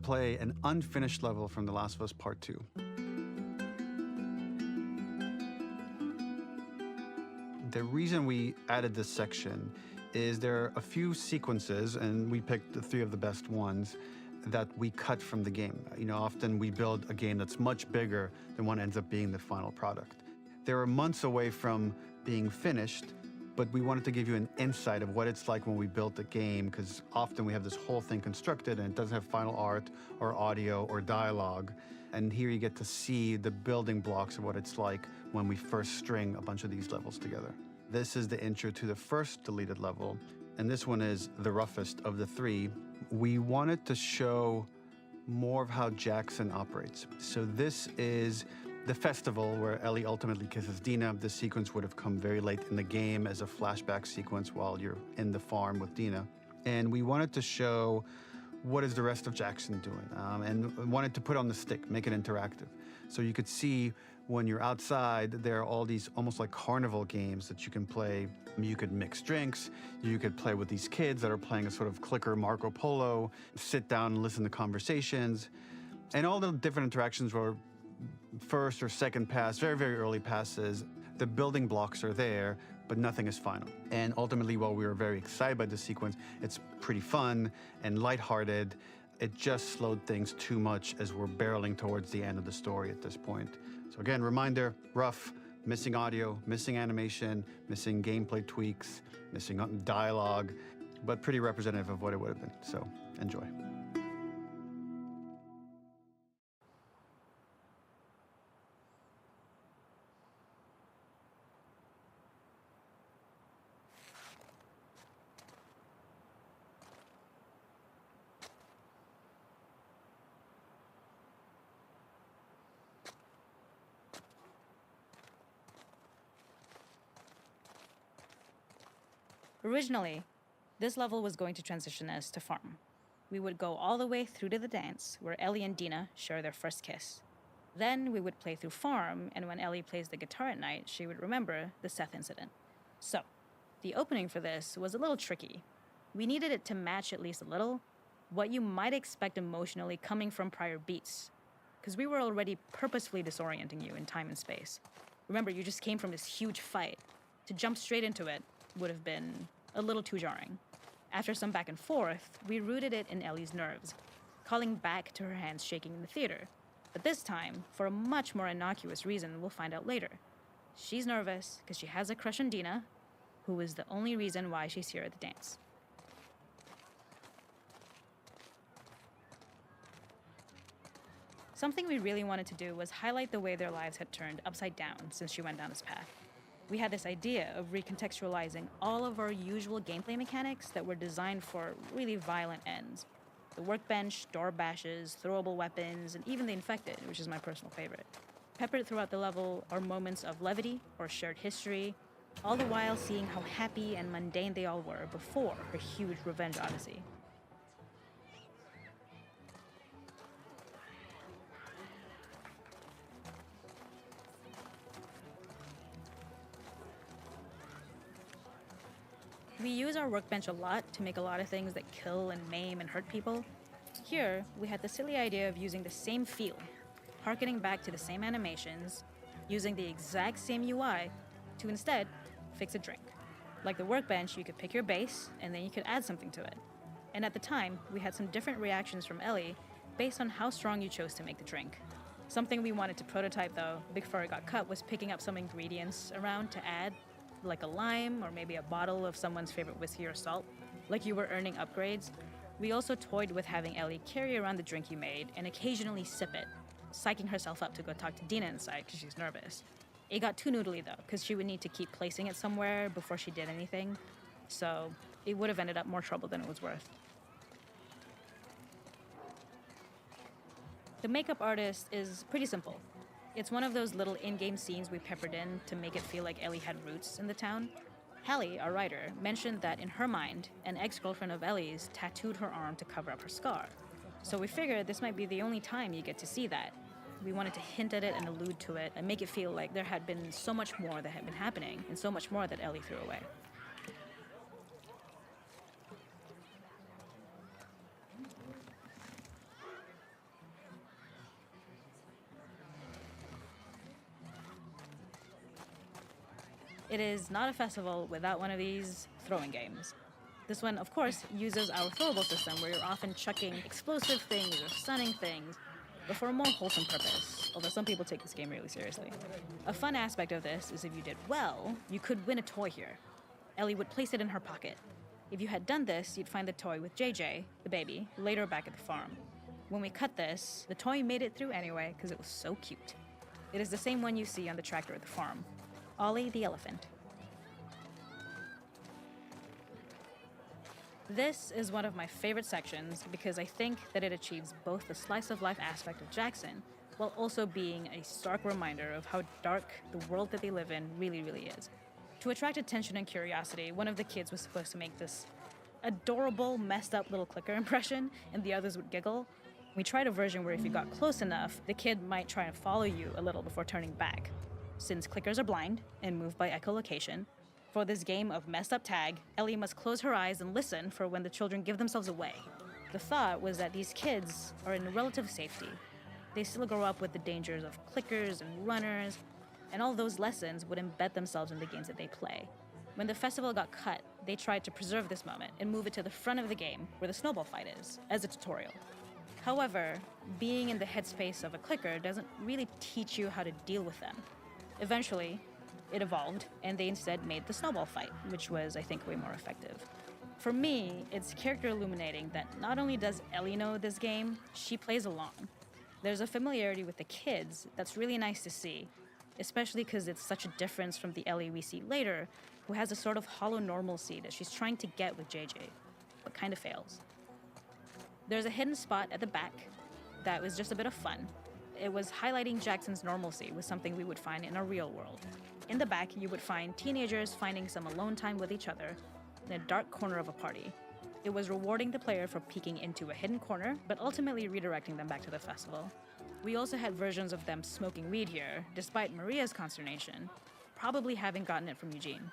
play an unfinished level from The Last of Us Part 2. The reason we added this section is there are a few sequences, and we picked the 3 of the best ones, that we cut from the game. Often we build a game that's much bigger than what ends up being the final product. They were months away from being finished, but we wanted to give you an insight of what it's like when we built the game, because often we have this whole thing constructed and it doesn't have final art or audio or dialogue. And here you get to see the building blocks of what it's like when we first string a bunch of these levels together. This is the intro to the first deleted level, and this one is the roughest of the 3. We wanted to show more of how Jackson operates. So this is the festival where Ellie ultimately kisses Dina. This sequence would have come very late in the game as a flashback sequence while you're in the farm with Dina. And we wanted to show what is the rest of Jackson doing, and wanted to put on the stick, make it interactive. So you could see when you're outside, there are all these almost like carnival games that you can play. You could mix drinks, you could play with these kids that are playing a sort of clicker Marco Polo, sit down and listen to conversations. And all the different interactions were first or second pass, very, very early passes. The building blocks are there, but nothing is final. And ultimately, while we were very excited by the sequence, it's pretty fun and lighthearted. It just slowed things too much as we're barreling towards the end of the story at this point. So again, reminder, rough, missing audio, missing animation, missing gameplay tweaks, missing dialogue, but pretty representative of what it would have been. So enjoy. Originally, this level was going to transition us to farm. We would go all the way through to the dance, where Ellie and Dina share their first kiss. Then we would play through farm, and when Ellie plays the guitar at night, she would remember the Seth incident. So, the opening for this was a little tricky. We needed it to match at least a little what you might expect emotionally coming from prior beats, because we were already purposefully disorienting you in time and space. Remember, you just came from this huge fight. To jump straight into it would have been a little too jarring. After some back and forth, we rooted it in Ellie's nerves, calling back to her hands shaking in the theater. But this time, for a much more innocuous reason we'll find out later. She's nervous because she has a crush on Dina, who is the only reason why she's here at the dance. Something we really wanted to do was highlight the way their lives had turned upside down since she went down this path. We had this idea of recontextualizing all of our usual gameplay mechanics that were designed for really violent ends. The workbench, door bashes, throwable weapons, and even the infected, which is my personal favorite. Peppered throughout the level are moments of levity or shared history, all the while seeing how happy and mundane they all were before her huge revenge odyssey. We use our workbench a lot to make a lot of things that kill and maim and hurt people. Here, we had the silly idea of using the same feel, harkening back to the same animations, using the exact same UI to instead fix a drink. Like the workbench, you could pick your base, and then you could add something to it. And at the time, we had some different reactions from Ellie based on how strong you chose to make the drink. Something we wanted to prototype, though, before it got cut, was picking up some ingredients around to add, like a lime or maybe a bottle of someone's favorite whiskey or salt. Like you were earning upgrades. We also toyed with having Ellie carry around the drink you made and occasionally sip it, psyching herself up to go talk to Dina inside because she's nervous. It got too noodly though, because she would need to keep placing it somewhere before she did anything, so it would have ended up more trouble than it was worth. The makeup artist is pretty simple. It's one of those little in-game scenes we peppered in to make it feel like Ellie had roots in the town. Hallie, our writer, mentioned that in her mind, an ex-girlfriend of Ellie's tattooed her arm to cover up her scar. So we figured this might be the only time you get to see that. We wanted to hint at it and allude to it and make it feel like there had been so much more that had been happening and so much more that Ellie threw away. It is not a festival without one of these throwing games. This one, of course, uses our throwable system where you're often chucking explosive things or stunning things, but for a more wholesome purpose, although some people take this game really seriously. A fun aspect of this is if you did well, you could win a toy here. Ellie would place it in her pocket. If you had done this, you'd find the toy with JJ, the baby, later back at the farm. When we cut this, the toy made it through anyway because it was so cute. It is the same one you see on the tractor at the farm. Ollie the elephant. This is one of my favorite sections because I think that it achieves both the slice of life aspect of Jackson while also being a stark reminder of how dark the world that they live in really, really is. To attract attention and curiosity, one of the kids was supposed to make this adorable, messed up little clicker impression, and the others would giggle. We tried a version where if you got close enough, the kid might try and follow you a little before turning back. Since clickers are blind and move by echolocation, for this game of messed up tag, Ellie must close her eyes and listen for when the children give themselves away. The thought was that these kids are in relative safety. They still grow up with the dangers of clickers and runners, and all those lessons would embed themselves in the games that they play. When the festival got cut, they tried to preserve this moment and move it to the front of the game where the snowball fight is, as a tutorial. However, being in the headspace of a clicker doesn't really teach you how to deal with them. Eventually, it evolved, and they instead made the snowball fight, which was, I think, way more effective. For me, it's character illuminating that not only does Ellie know this game, she plays along. There's a familiarity with the kids that's really nice to see, especially because it's such a difference from the Ellie we see later, who has a sort of hollow normalcy that she's trying to get with JJ, but kind of fails. There's a hidden spot at the back that was just a bit of fun. It was highlighting Jackson's normalcy with something we would find in a real world. In the back, you would find teenagers finding some alone time with each other in a dark corner of a party. It was rewarding the player for peeking into a hidden corner, but ultimately redirecting them back to the festival. We also had versions of them smoking weed here, despite Maria's consternation, probably having gotten it from Eugene.